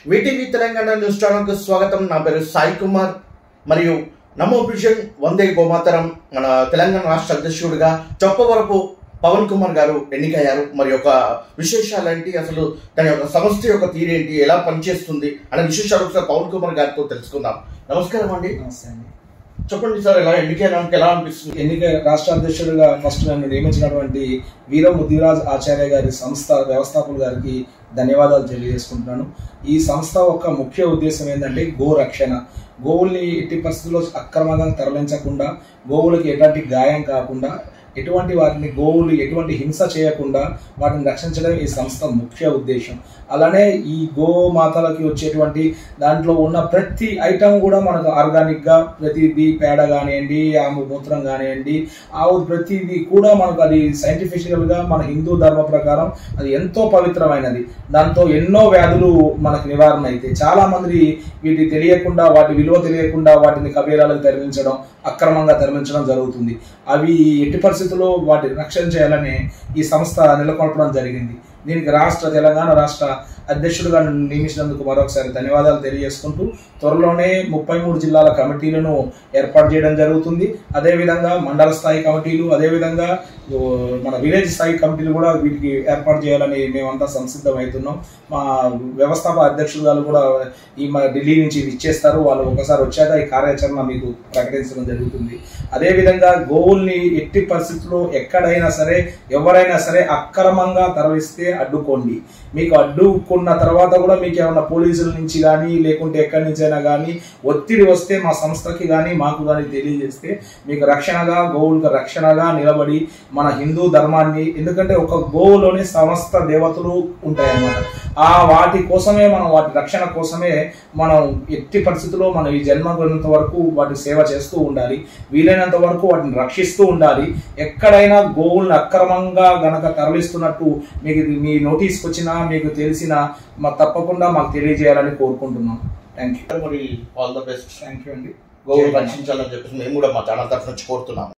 VTV Telangana news ఛానల్కు స్వాగతం. నా పేరు సాయి కుమార్ మరియు నమో విజన్ వందే గోమాతరం. మన తెలంగాణ రాష్ట్ర అధ్యక్షుడిగా చొప్పవరపు పవన్ కుమార్ గారు ఎన్నికయ్యారు. మరి ఒక విశేషాలేంటి, అసలు తన యొక్క సంస్థ యొక్క తీరేంటి, ఎలా పనిచేస్తుంది అనే విశేషాలు ఒకసారి పవన్ కుమార్ గారితో తెలుసుకుందాం. నమస్కారం అండి. చెప్పండి సార్, ఎలా ఎన్నికైనానికి ఎలా అనిపిస్తుంది? ఎన్నిక రాష్ట్ర అధ్యక్షుడిగా ఫస్ట్ నన్ను నియమించినటువంటి వీర ముదిరాజ్ ఆచార్య గారి సంస్థ వ్యవస్థాపకులు గారికి ధన్యవాదాలు తెలియజేసుకుంటున్నాను. ఈ సంస్థ యొక్క ముఖ్య ఉద్దేశం ఏంటంటే గోరక్షణ. గోవుల్ని ఎట్టి పరిస్థితుల్లో అక్రమంగా తరలించకుండా, గోవులకి ఎటువంటి గాయం కాకుండా, గోవులు ఎటువంటి హింస చేయకుండా వాటిని రక్షించడం ఈ సంస్థ ముఖ్య ఉద్దేశం. అలానే ఈ గోమాతలకి వచ్చేటువంటి దాంట్లో ఉన్న ప్రతి ఐటమ్ కూడా మనకు ఆర్గానిక్గా, ప్రతిదీ పేడ కానివ్వండి, ఆవు మూత్రం కానివ్వండి, ఆవు ప్రతిదీ కూడా మనకు అది సైంటిఫికల్గా మన హిందూ ధర్మ ప్రకారం అది ఎంతో పవిత్రమైనది. దాంతో ఎన్నో వ్యాధులు మనకు నివారణ అయితే చాలా మంది వీటి తెలియకుండా, వాటి విలువ తెలియకుండా వాటిని కబీరాలకు తరలించడం, అక్రమంగా తరలించడం జరుగుతుంది. అవి ఎట్టి పరిస్థితుల్లో వాటిని రక్షణ చేయాలని ఈ సంస్థ నెలకొల్పడం జరిగింది. దీనికి తెలంగాణ రాష్ట్ర అధ్యక్షుడిగా నియమించినందుకు మరొకసారి ధన్యవాదాలు తెలియజేసుకుంటూ, త్వరలోనే 33 జిల్లాల కమిటీలను ఏర్పాటు చేయడం జరుగుతుంది. అదేవిధంగా మండల స్థాయి కమిటీలు, అదేవిధంగా మన విలేజ్ స్థాయి కమిటీలు కూడా వీటికి ఏర్పాటు చేయాలని మేమంతా సంసిద్ధమవుతున్నాం. మా వ్యవస్థాపక అధ్యక్షులు గారు కూడా ఢిల్లీ నుంచి ఇచ్చేస్తారు. వాళ్ళు ఒకసారి వచ్చాక ఈ కార్యాచరణ మీకు ప్రకటించడం జరుగుతుంది. అదేవిధంగా గోవుల్ని ఎట్టి పరిస్థితుల్లో ఎక్కడైనా సరే, ఎవరైనా సరే అక్రమంగా తరలిస్తే అడ్డుకోండి. మీకు అడ్డుకున్న తర్వాత కూడా మీకు ఏమైనా పోలీసుల నుంచి కానీ, లేకుంటే ఎక్కడి నుంచి అయినా కానీ ఒత్తిడి వస్తే మా సంస్థకి కానీ మాకు కానీ తెలియజేస్తే మీకు రక్షణగా, గోవులకు రక్షణగా నిలబడి మన హిందూ ధర్మాన్ని, ఎందుకంటే ఒక గోవులోనే సమస్త దేవతలు ఉంటాయన్నమాట. వాటి కోసమే వాటి రక్షణ కోసమే మనం ఎట్టి పరిస్థితుల్లో మనం ఈ జన్మ ఉన్నంత వరకు వాటి సేవ చేస్తూ ఉండాలి. వీలైనంత వరకు వాటిని రక్షిస్తూ ఉండాలి. ఎక్కడైనా గోవులను అక్రమంగా గనక తరలిస్తున్నట్టు మీకు మీ నోటీస్కి వచ్చినా, మీకు తెలిసిన తప్పకుండా మాకు తెలియజేయాలని కోరుకుంటున్నాం. Thank you. మరి all the best. Thank you అండి. గోవులు రక్షించాలని చెప్పేసి మేము కూడా మా ఛానల్ తరఫు నుంచి కోరుతున్నాము.